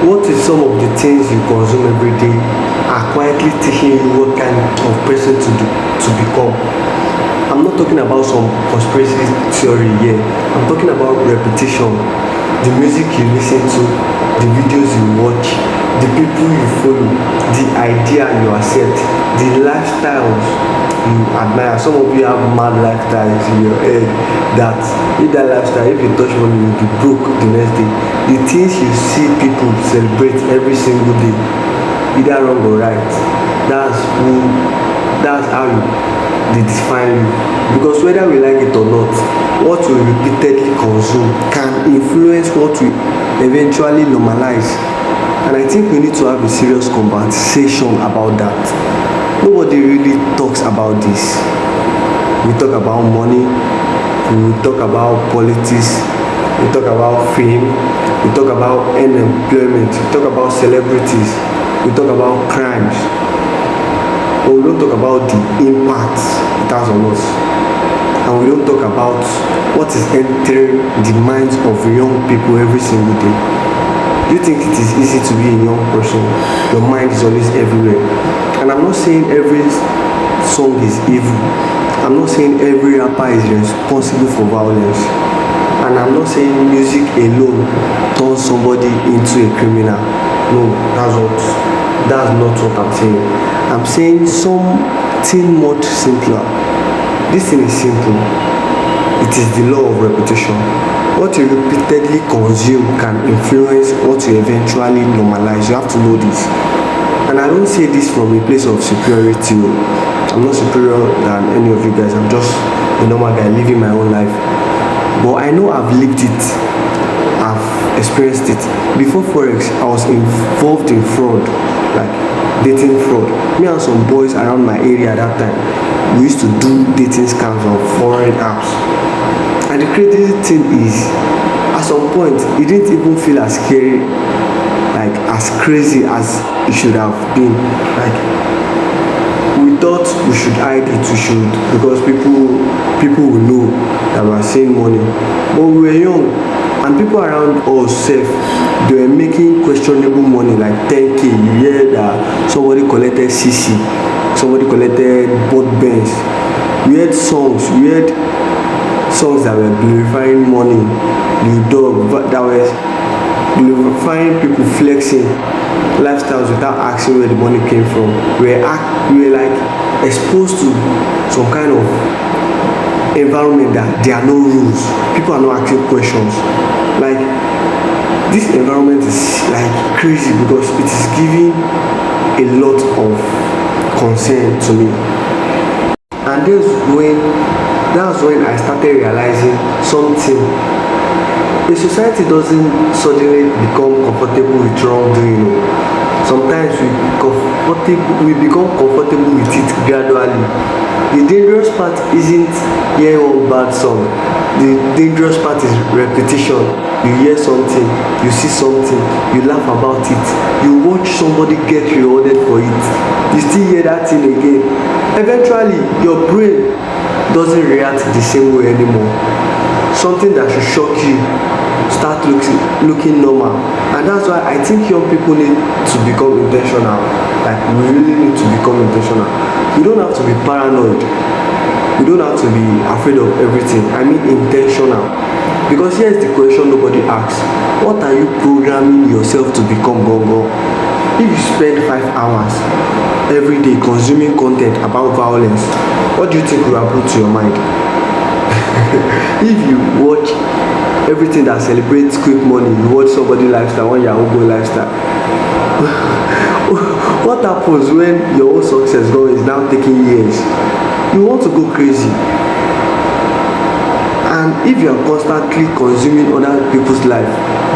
What if some of the things you consume every day are quietly teaching you what kind of person to become? I'm not talking about some conspiracy theory here. I'm talking about repetition. The music you listen to, the videos you watch, the people you follow, the idea you accept, the lifestyles you admire. Some of you have mad lifestyles in your head that if that lifestyle, if you touch one, you'll be broke the next day. The things you see people celebrate every single day, either wrong or right, that's who, that's how they define you. Because whether we like it or not, what we repeatedly consume can influence what we eventually normalize. And I think we need to have a serious conversation about that. Nobody really talks about this. We talk about money, we talk about politics, we talk about fame, we talk about unemployment, we talk about celebrities, we talk about crimes, but we don't talk about the impact it has on us. And we don't talk about what is entering the minds of young people every single day. Do you think it is easy to be a young person? Your mind is always everywhere. And I'm not saying every song is evil. I'm not saying every rapper is responsible for violence. And I'm not saying music alone turns somebody into a criminal. No, that's not what I'm saying. I'm saying something much simpler. This thing is simple. It is the law of repetition. What you repeatedly consume can influence what you eventually normalize. You have to know this. And I don't say this from a place of superiority. I'm not superior than any of you guys. I'm just a normal guy living my own life. But I know I've lived it. I've experienced it. Before Forex, I was involved in fraud, like dating fraud. Me and some boys around my area at that time, we used to do dating scams on foreign apps. And the crazy thing is, at some point, it didn't even feel as scary, like as crazy as it should have been. Like, we thought we should hide it, because people will know that we are saving money. But we were young, and people around us safe, they were making questionable money, like 10k. You hear that somebody collected CC, somebody collected both bands. You heard songs that were glorifying money, the dog that was glorifying people flexing lifestyles without asking where the money came from. We were like exposed to some kind of environment that there are no rules. People are not asking questions. Like, this environment is like crazy because it is giving a lot of concern to me. And that's when I started realizing something. A society doesn't suddenly become comfortable with wrongdoing. Sometimes we become comfortable with it gradually. The dangerous part isn't hearing one bad song. The dangerous part is repetition. You hear something, you see something, you laugh about it, you watch somebody get rewarded for it, you still hear that thing again. Eventually, your brain doesn't react the same way anymore. Something that should shock you start looking normal. And that's why I think young people need to become intentional. Like, we really need to become intentional. You don't have to be paranoid. You don't have to be afraid of everything. I mean intentional. Because here's the question nobody asks. What are you programming yourself to become, Gongo? If you spend 5 hours every day consuming content about violence, what do you think will happen to your mind? If you watch everything that celebrates quick money, you watch somebody lifestyle, one Yahoo lifestyle, what happens when your own success goal is now taking years? You want to go crazy. And if you are constantly consuming other people's life,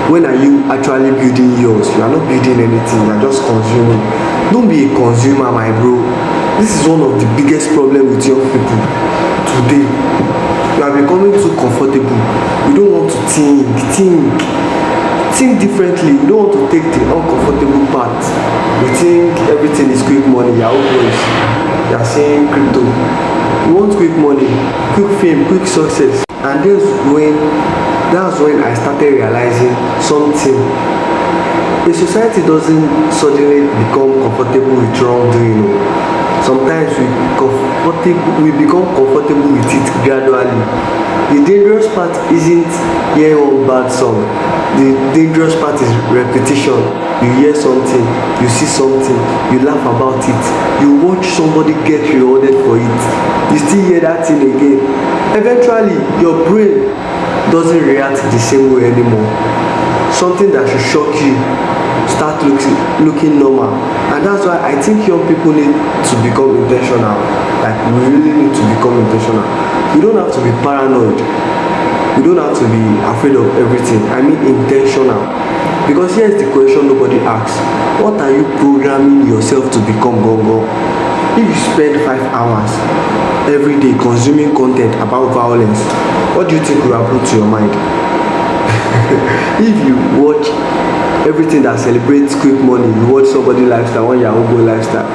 when are you actually building yours? You are not building anything, you are just consuming. Don't be a consumer, my bro. This is one of the biggest problems with young people today. You are becoming too comfortable. You don't want to think differently. You don't want to take the uncomfortable part. You think everything is quick money. Yahoo boys, you are saying crypto. You want quick money, quick fame, quick success. And that's when I started realizing something. A society doesn't suddenly become comfortable with wrongdoing. Sometimes we become comfortable with it gradually. The dangerous part isn't hearing one bad song. The dangerous part is repetition. You hear something, you see something, you laugh about it, you watch somebody get rewarded for it, you still hear that thing again. Eventually your brain doesn't react the same way anymore. Something that should shock you start looking normal. And that's why I think young people need to become intentional. Like, we really need to become intentional. We don't have to be paranoid, we don't have to be afraid of everything. I mean intentional. Because here's the question nobody asks: what are you programming yourself to become gongo? If you spend 5 hours every day consuming content about violence, what do you think will happen to your mind? If you watch everything that celebrates quick money, you watch somebody lifestyle, one Yahoo lifestyle,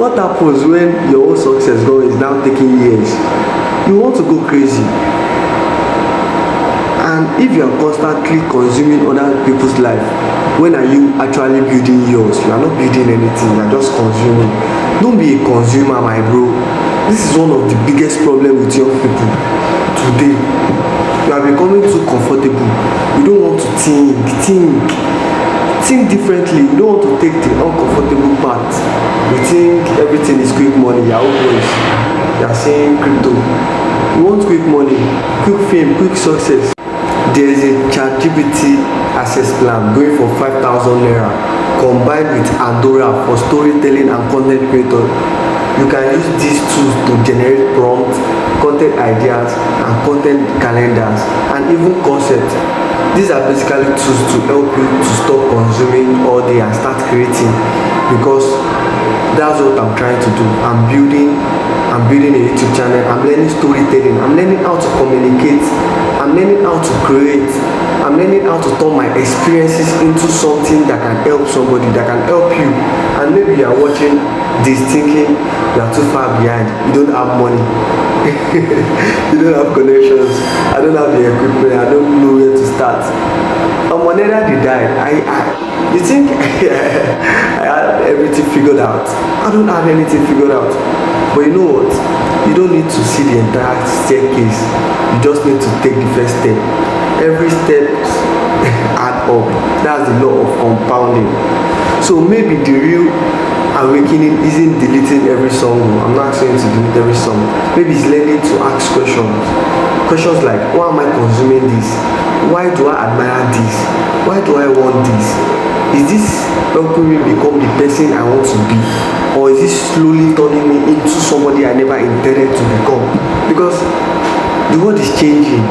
what happens when your own success is now taking years? You want to go crazy. And if you are constantly consuming other people's life, when are you actually building yours? You are not building anything, you are just consuming. Don't be a consumer, my bro. This is one of the biggest problems with young people today. You are becoming too comfortable. You don't want to think differently. You don't want to take the uncomfortable part. You think everything is quick money. You are always, you are saying crypto. You want quick money, quick fame, quick success. There is a ChatGPT access plan going for 5,000 naira combined with Andorra for storytelling and content creators. You can use these tools to generate prompts, content ideas, and content calendars, and even concepts. These are basically tools to help you to stop consuming all day and start creating, because that's what I'm trying to do. I'm building a YouTube channel. I'm learning storytelling. I'm learning how to communicate. I'm learning how to create. I'm learning how to turn my experiences into something that can help somebody, that can help you. And maybe you are watching this thinking you are too far behind. You don't have money. You don't have connections. I don't have the equipment. I don't know where to start. I'm on energy died. You think I had everything figured out? I don't have anything figured out. But you know what? You don't need to see the entire staircase. You just need to take the first step. Every step add up. That's the law of compounding. So maybe the real awakening isn't deleting every song. I'm not saying to delete every song. Maybe it's learning to ask questions. Questions like, why am I consuming this? Why do I admire this? Why do I want this? Is this helping me become the person I want to be? Or is this slowly turning me into somebody I never intended to become? Because the world is changing.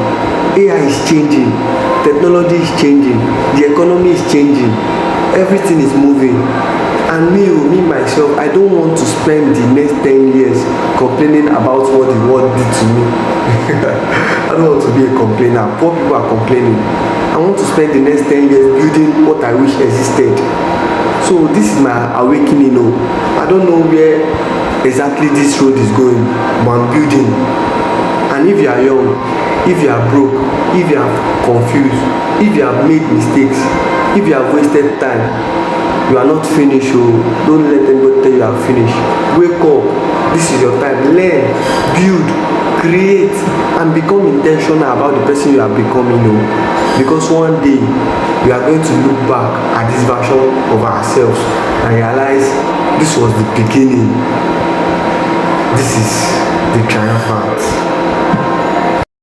AI is changing. Technology is changing. The economy is changing. Everything is moving. And me myself, I don't want to spend the next 10 years complaining about what the world did to me. I don't want to be a complainer. Poor people are complaining. I want to spend the next 10 years building what I wish existed. So this is my awakening. I don't know where exactly this road is going, but I'm building. And if you are young, if you are broke, if you are confused, if you have made mistakes, if you have wasted time, you are not finished. Don't let anybody tell you are finished. Wake up. This is your time. Learn, build, create, and become intentional about the person you are becoming. Because one day we are going to look back at this version of ourselves and realize this was the beginning. This is the triumphant.